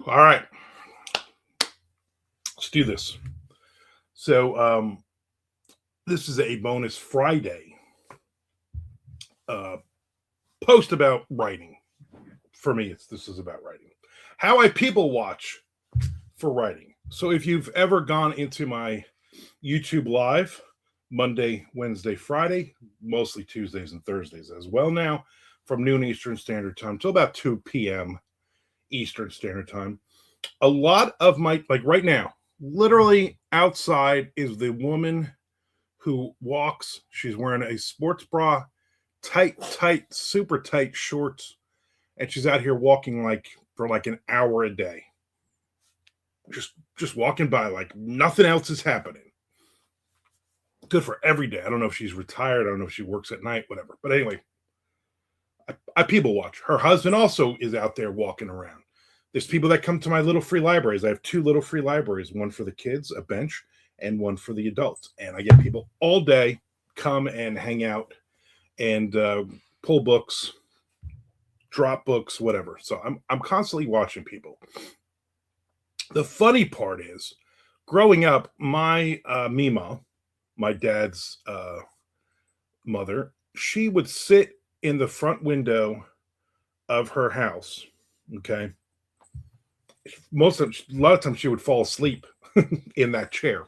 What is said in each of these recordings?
All right, let's do this. So, this is a bonus Friday uh, post about writing. For me, this is about writing. How I people watch for writing. So, if you've ever gone into my YouTube live, Monday, Wednesday, Friday, mostly Tuesdays and Thursdays as well now, from noon Eastern Standard Time till about 2 p.m. Eastern Standard Time. A lot of my, like right now, literally outside is the woman who walks. She's wearing a sports bra, tight, super tight shorts, and she's out here walking like for like an hour a day. Just walking by like nothing else is happening. Good for every day. I don't know if she's retired. I don't know if she works at night, whatever. But anyway, I people watch. Her husband also is out there walking around. There's people that come to my little free libraries. I have two little free libraries, one for the kids, a bench, and one for the adults. And I get people all day come and hang out and pull books, drop books, whatever. So I'm constantly watching people. The funny part is, growing up, my Mima, my dad's mother, she would sit in the front window of her house. Okay, a lot of times she would fall asleep in that chair.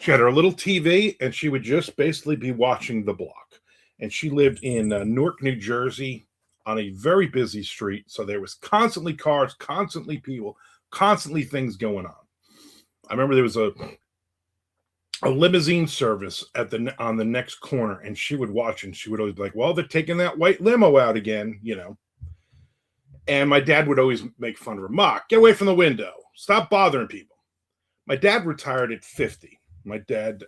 She had her little TV, and she would just basically be watching the block. And she lived in Newark, New Jersey, on a very busy street. So there was constantly cars, constantly people, constantly things going on. I remember there was a limousine service on the next corner, and she would watch, and she would always be like, "Well, they're taking that white limo out again." And my dad would always make fun of her. "Mock, get away from the window. Stop bothering people." My dad retired at 50. My dad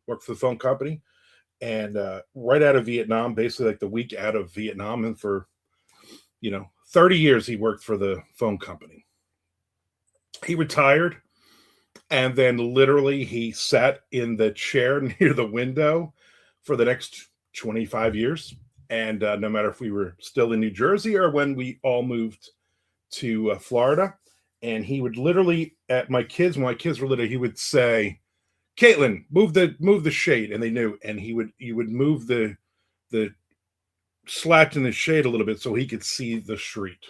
worked for the phone company, and right out of Vietnam, basically like the week out of Vietnam, and for 30 years he worked for the phone company. He retired, and then literally he sat in the chair near the window for the next 25 years. And no matter if we were still in New Jersey or when we all moved to Florida, and he would literally, at when my kids were little, he would say, "Caitlin, move the shade," and they knew. And he would move the slat in the shade a little bit so he could see the street.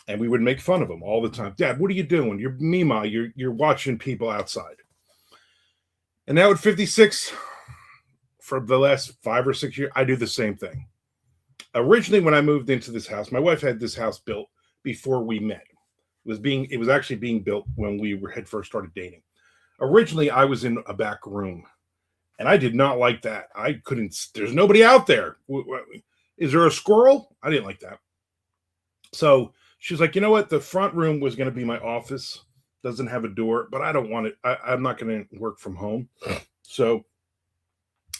And we would make fun of him all the time. "Dad, what are you doing? You're Mima. You're watching people outside." And now at 56, for the last 5 or 6 years, I do the same thing. Originally, when I moved into this house, my wife had this house built before we met. It was actually being built when had first started dating. Originally, I was in a back room, and I did not like that. I couldn't. There's nobody out there. Is there a squirrel? I didn't like that. So she was like, "You know what? The front room was going to be my office. Doesn't have a door, but I don't want it. I'm not going to work from home. So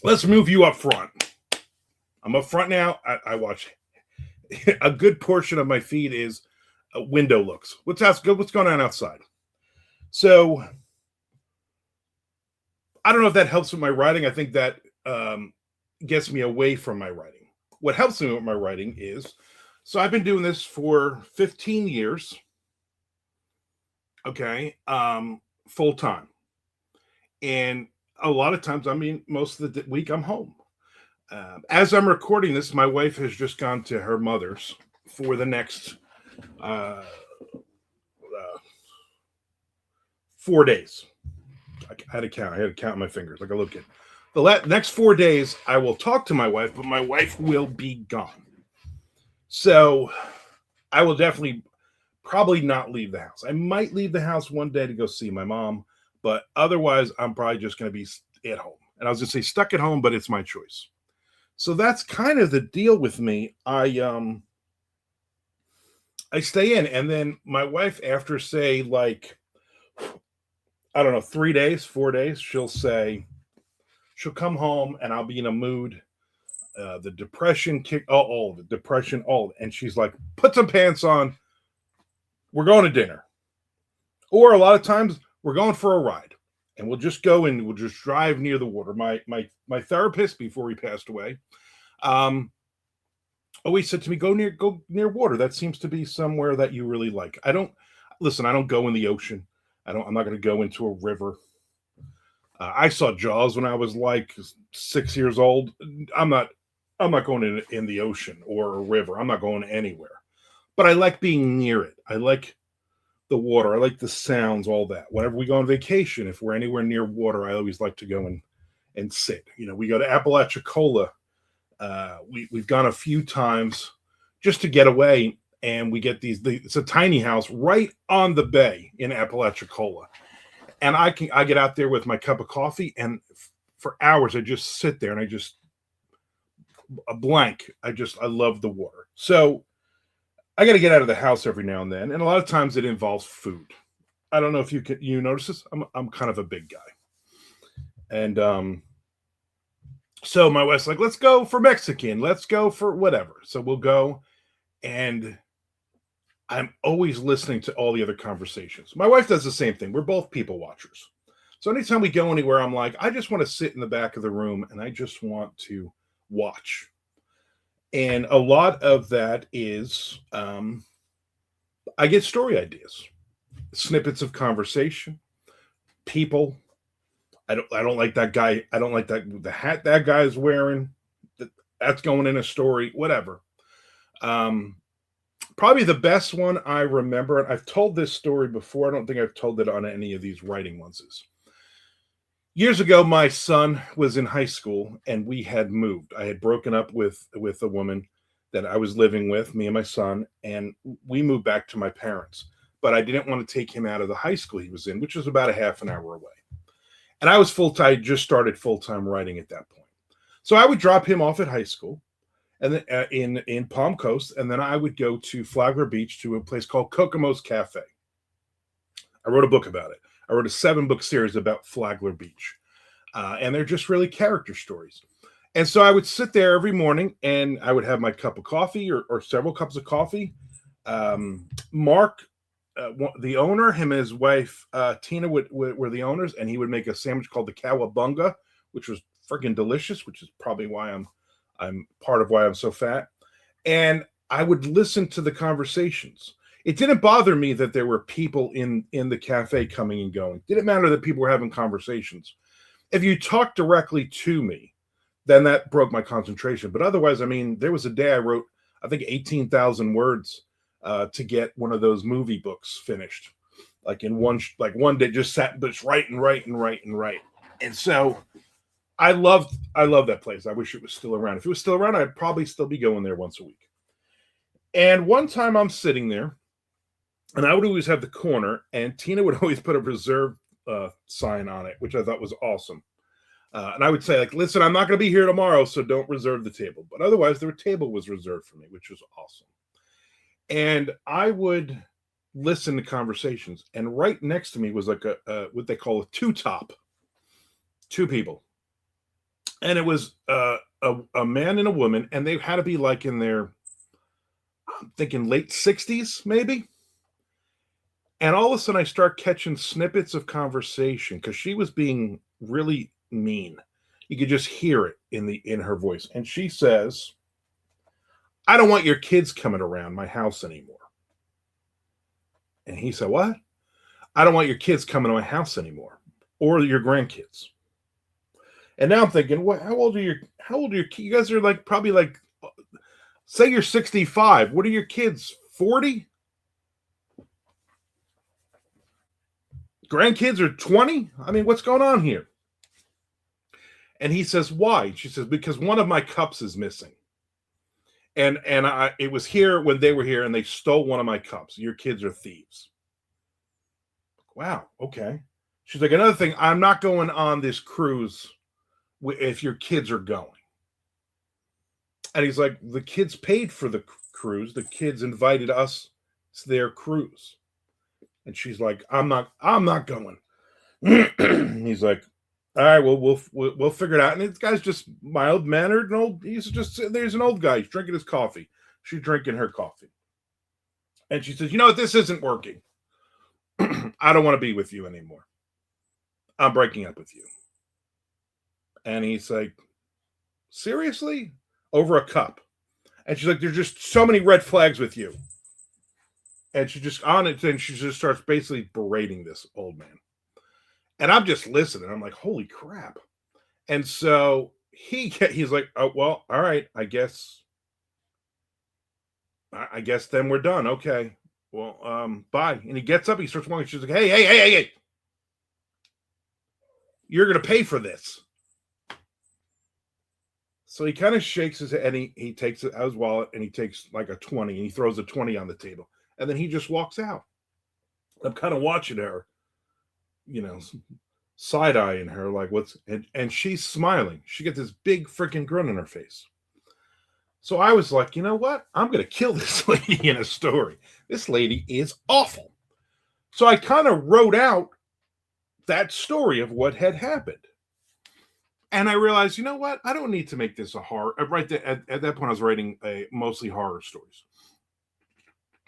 let's move you up front." I'm up front now. I watch a good portion of my feed is window looks. What's going on outside? So I don't know if that helps with my writing. I think that gets me away from my writing. What helps me with my writing is, so I've been doing this for 15 years. Okay, full time, and a lot of times, most of the week I'm home. As I'm recording this, my wife has just gone to her mother's for the next uh, 4 days. I had to count. I had to count my fingers like a little kid. The next 4 days, I will talk to my wife, but my wife will be gone. So I will probably not leave the house. I might leave the house one day to go see my mom, but otherwise, I'm probably just going to be at home. And I was going to say stuck at home, but it's my choice. So that's kind of the deal with me. I stay in, and then my wife, after say like, I don't know, 3 days, 4 days, she'll come home, and I'll be in a mood. The depression all of it, depression, all of it. And she's like, "Put some pants on. We're going to dinner." Or a lot of times we're going for a ride, and we'll just go and we'll just drive near the water. My therapist, before he passed away, always said to me, go near water. That seems to be somewhere that you really like. I Listen, I don't go in the ocean. I'm not going to go into a river. I saw Jaws when I was like 6 years old. I'm not. I'm not going in the ocean or a river. I'm not going anywhere. But I like being near it. I like the water. I like the sounds, all that. Whenever we go on vacation, if we're anywhere near water, I always like to go and sit. We go to Apalachicola. We've gone a few times just to get away, and we get it's a tiny house right on the bay in Apalachicola, and I get out there with my cup of coffee, and for hours I just sit there and I just a blank. I love the water. So I got to get out of the house every now and then, and a lot of times it involves food. I don't know if you notice this. I'm kind of a big guy, and so my wife's like, let's go for Mexican, let's go for whatever. So we'll go, and I'm always listening to all the other conversations. My wife does the same thing. We're both people watchers. So anytime we go anywhere, I'm like, I just want to sit in the back of the room and I just want to watch. And a lot of that is I get story ideas, snippets of conversation, people. I don't like that guy. I don't like the hat that guy's wearing. That's going in a story, whatever. Probably the best one I remember, and I've told this story before. I don't think I've told it on any of these writing ones. Is years ago, my son was in high school, and we had moved. I had broken up with a woman that I was living with, me and my son, and we moved back to my parents. But I didn't want to take him out of the high school he was in, which was about a half an hour away. And I was full-time. I just started full-time writing at that point. So I would drop him off at high school and then in Palm Coast, and then I would go to Flagler Beach to a place called Kokomo's Cafe. I wrote a book about it. I wrote a 7-book series about Flagler Beach. And they're just really character stories. And so I would sit there every morning and I would have my cup of coffee or several cups of coffee. Mark, the owner, him and his wife, Tina, were the owners, and he would make a sandwich called the Cowabunga, which was freaking delicious, which is probably why I'm part of why I'm so fat. And I would listen to the conversations. It didn't bother me that there were people in the cafe coming and going. It didn't matter that people were having conversations. If you talked directly to me, then that broke my concentration. But otherwise, I mean, there was a day I wrote, I think, 18,000 words to get one of those movie books finished. Like in one day, just sat, but it's write. And so I love that place. I wish it was still around. If it was still around, I'd probably still be going there once a week. And one time I'm sitting there, and I would always have the corner, and Tina would always put a reserve sign on it, which I thought was awesome. And I would say, like, listen, I'm not going to be here tomorrow, so don't reserve the table. But otherwise, the table was reserved for me, which was awesome. And I would listen to conversations. And right next to me was like a what they call a two-top. Two people. And it was a man and a woman, and they had to be like in their, I'm thinking late 60s, maybe. And all of a sudden, I start catching snippets of conversation because she was being really mean. You could just hear it in her voice. And she says, I don't want your kids coming around my house anymore. And he said, what? I don't want your kids coming to my house anymore, or your grandkids. And now I'm thinking, what? How old are your kids? You guys are like probably like, say you're 65. What are your kids? 40? Grandkids are 20? I mean, what's going on here? And he says, why? She says, because one of my cups is missing. And it was here when they were here, and they stole one of my cups. Your kids are thieves. Wow, okay. She's like, another thing, I'm not going on this cruise if your kids are going. And he's like, the kids paid for the cruise. The kids invited us to their cruise. And she's like, I'm not going. He's like, all right, well, we'll figure it out. And this guy's just mild mannered and old. He's just sitting there. He's an old guy. He's drinking his coffee. She's drinking her coffee. And she says, you know what? This isn't working. I don't want to be with you anymore. I'm breaking up with you. And he's like, seriously? Over a cup. And she's like, there's just so many red flags with you. And she just on it, and she just starts basically berating this old man. And I'm just listening. I'm like, holy crap. And so he's like, oh well, all right, I guess then we're done. Okay. Well, bye. And he gets up, he starts walking. She's like, hey, you're gonna pay for this. So he kind of shakes his head and he takes it out of his wallet and he takes like a 20 and he throws a 20 on the table. And then he just walks out. I'm kind of watching her, you know, side eyeing her, like and she's smiling. She gets this big freaking grin on her face. So I was like, you know what? I'm going to kill this lady in a story. This lady is awful. So I kind of wrote out that story of what had happened. And I realized, you know what? I don't need to make this a horror. Right there, at that point, I was writing mostly horror stories.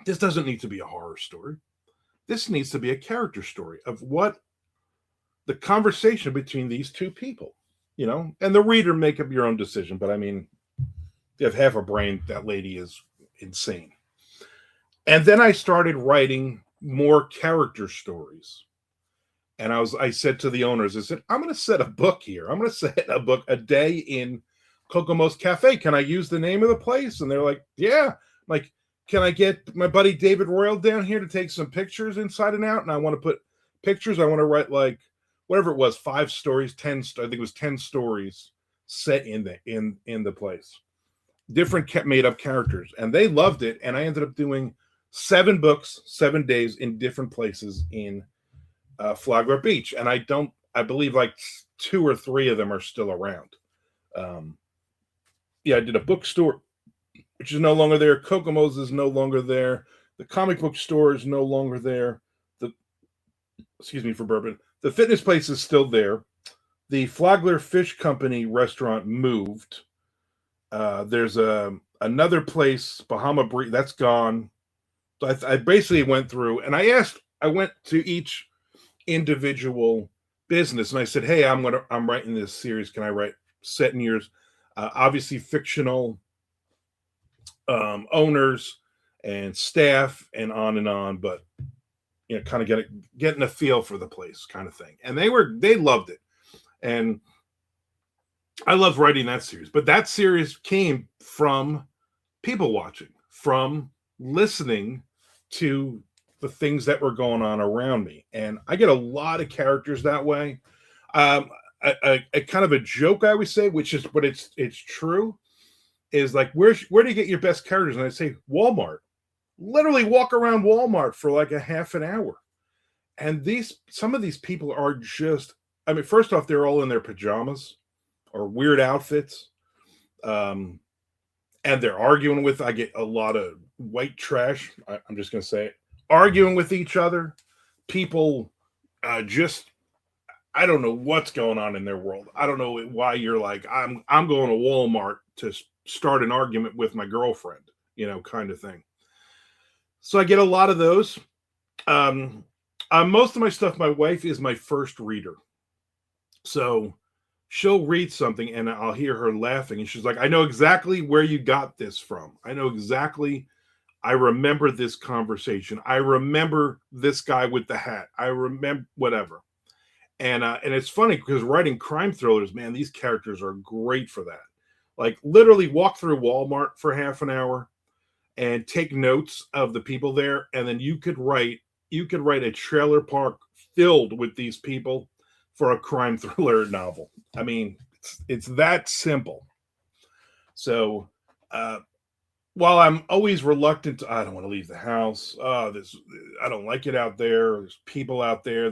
This doesn't need to be a horror story. This needs to be a character story of what the conversation between these two people, and the reader make up your own decision. But I mean, you have half a brain, that lady is insane. And then I started writing more character stories. And I said to the owners, I said, I'm going to set a book here. I'm going to set a book a day in Kokomo's Cafe. Can I use the name of the place? And they're like, yeah. I'm like, can I get my buddy David Royal down here to take some pictures inside and out? And I want to put pictures. I want to write like whatever it was, 5 stories, 10. I think it was 10 stories set in the place. Different made up characters, and they loved it. And I ended up doing 7 books, 7 days in different places in Flagler Beach. And I believe like 2 or 3 of them are still around. I did a bookstore, which is no longer there. Kokomo's is no longer there. The comic book store is no longer there. Excuse me for bourbon. The fitness place is still there. The Flagler Fish Company restaurant moved. There's another place, Bahama Breeze, that's gone. So I basically went through and I went to each individual business and I said, hey, I'm writing this series. Can I write set in years? Obviously fictional owners and staff and on, but kind of getting a feel for the place kind of thing. And they loved it. And I love writing that series, but that series came from people watching, from listening to the things that were going on around me. And I get a lot of characters that way. A kind of a joke I always say, but it's true, is like, where do you get your best characters? And I say, Walmart. Literally walk around Walmart for like a half an hour. And some of these people are just, I mean, first off, they're all in their pajamas or weird outfits. And they're arguing I get a lot of white trash. I'm just going to say it, arguing with each other. People I don't know what's going on in their world. I don't know why you're like, I'm going to Walmart to start an argument with my girlfriend, kind of thing. So I get a lot of those. Most of my stuff, my wife is my first reader. So she'll read something and I'll hear her laughing. And she's like, I know exactly where you got this from. I remember this conversation. I remember this guy with the hat. I remember whatever. And it's funny because writing crime thrillers, man, these characters are great for that. Like literally walk through Walmart for half an hour and take notes of the people there. And then you could write a trailer park filled with these people for a crime thriller novel. I mean, it's that simple. So, while I'm always reluctant I don't want to leave the house. I don't like it out there. There's people out there.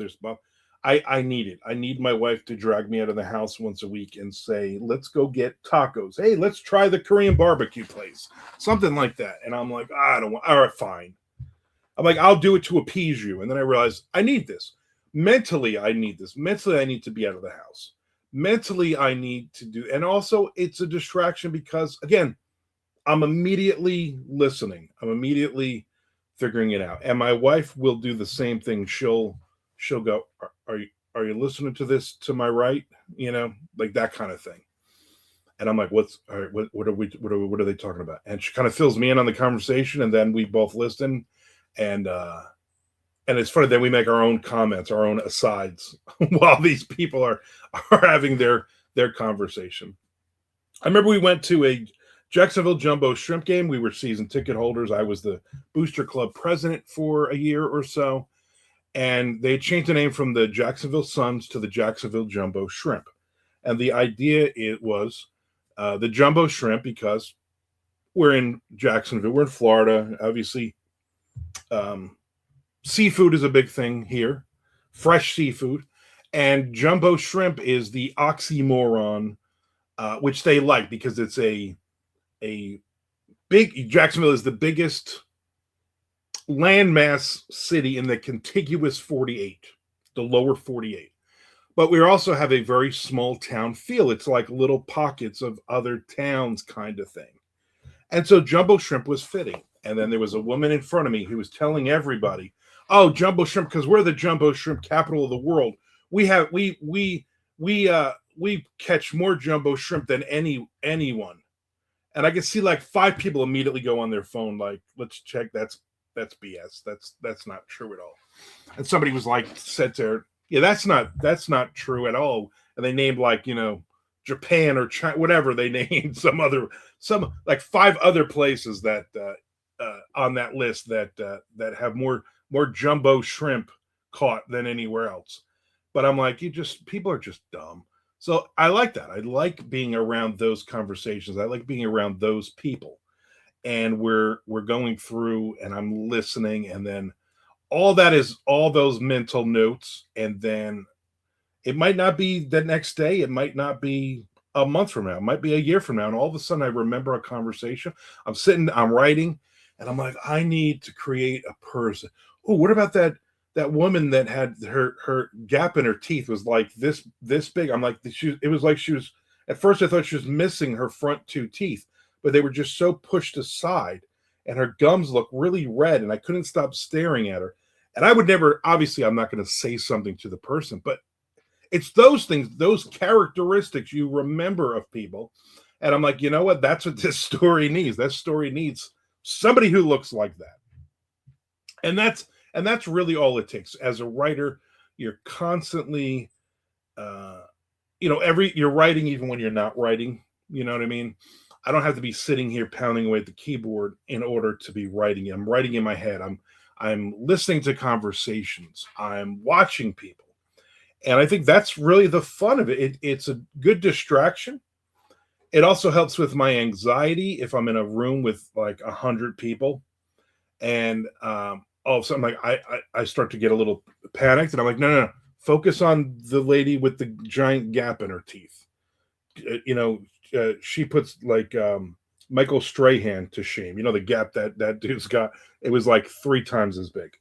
I need it. I need my wife to drag me out of the house once a week and say, let's go get tacos. Hey, let's try the Korean barbecue place. Something like that. And I'm like, I don't want, all right, fine. I'm like, I'll do it to appease you. And then I realize I need this. Mentally, I need this. Mentally, I need to be out of the house. Mentally, I need to do, and also it's a distraction because, again, I'm immediately listening. I'm immediately figuring it out. And my wife will do the same thing. She'll go, are you listening to this to my right? Like that kind of thing. And I'm like, what are they talking about? And she kind of fills me in on the conversation, and then we both listen. and it's funny that we make our own comments, our own asides, while these people are having their conversation. I remember we went to a Jacksonville Jumbo Shrimp game. We were season ticket holders. I was the Booster Club president for a year or so, and they changed the name from the Jacksonville Suns to the Jacksonville Jumbo Shrimp. And the idea it was the Jumbo Shrimp because we're in Jacksonville, we're in Florida, obviously. Seafood is a big thing here, fresh seafood, and Jumbo Shrimp is the oxymoron, which they like because it's a big. Jacksonville is the biggest landmass city in the contiguous 48, the lower 48. But we also have a very small town feel. It's like little pockets of other towns kind of thing. And so Jumbo Shrimp was fitting. And then there was a woman in front of me who was telling everybody, "Oh, Jumbo Shrimp, because we're the Jumbo Shrimp capital of the world. We catch more Jumbo Shrimp than anyone." And I could see like 5 people immediately go on their phone, like, "Let's check. That's BS. That's not true at all." And somebody was like, said to her, "Yeah, that's not true at all." And they named like, Japan or China, whatever they named, some like 5 other places that on that list that have more Jumbo Shrimp caught than anywhere else. But I'm like, people are just dumb. So I like that. I like being around those conversations. I like being around those people. And we're going through and I'm listening, and then all that is all those mental notes, and then it might not be the next day, it might not be a month from now, it might be a year from now, and all of a sudden I remember a conversation. I'm writing, and I'm like, I need to create a person. Oh, what about that woman that had her gap in her teeth was like this big? I'm like, it was like she was, at first I thought she was missing her front 2 teeth, but they were just so pushed aside, and her gums looked really red, and I couldn't stop staring at her. And I would never, obviously, I'm not going to say something to the person, but it's those things, those characteristics you remember of people. And I'm like, you know what? That's what this story needs. That story needs somebody who looks like that. And that's really all it takes. As a writer, you're constantly, you're writing even when you're not writing. You know what I mean? I don't have to be sitting here pounding away at the keyboard in order to be writing. I'm writing in my head. I'm listening to conversations. I'm watching people. And I think that's really the fun of it. It's a good distraction. It also helps with my anxiety if I'm in a room with like 100 people, and all of a sudden, like I start to get a little panicked, and I'm like, no, focus on the lady with the giant gap in her teeth. She puts like Michael Strahan to shame. The gap that dude's got. It was like 3 times as big.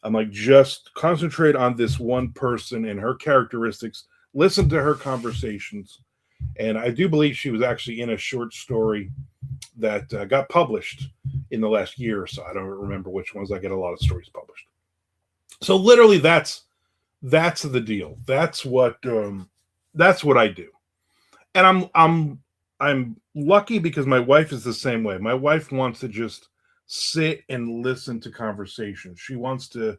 I'm like, just concentrate on this one person and her characteristics. Listen to her conversations. And I do believe she was actually in a short story that got published in the last year or so. I don't remember which ones. I get a lot of stories published. So literally, that's the deal. That's what I do. And I'm lucky because my wife is the same way. My wife wants to just sit and listen to conversations. She wants to,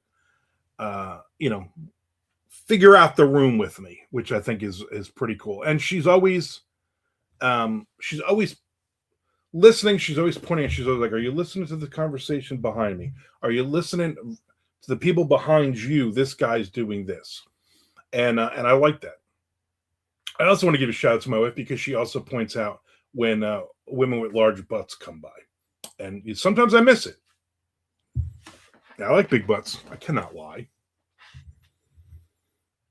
figure out the room with me, which I think is pretty cool. And she's always listening. She's always pointing. She's always like, "Are you listening to the conversation behind me? Are you listening to the people behind you? This guy's doing this," and I like that. I also want to give a shout out to my wife because she also points out when women with large butts come by. And sometimes I miss it. I like big butts. I cannot lie.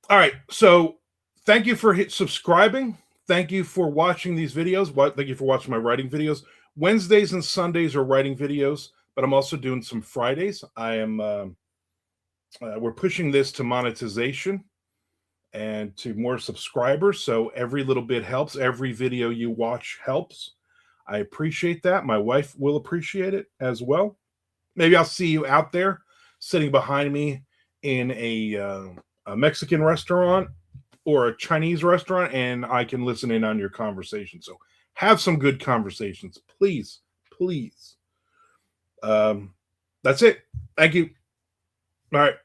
All right. So thank you for subscribing. Thank you for watching these videos. Thank you for watching my writing videos. Wednesdays and Sundays are writing videos, but I'm also doing some Fridays. We're pushing this to monetization and to more subscribers. So every little bit helps. Every video you watch helps. I appreciate that. My wife will appreciate it as well. Maybe I'll see you out there sitting behind me in a Mexican restaurant or a Chinese restaurant, and I can listen in on your conversation. So have some good conversations, please, please. That's it. Thank you. All right.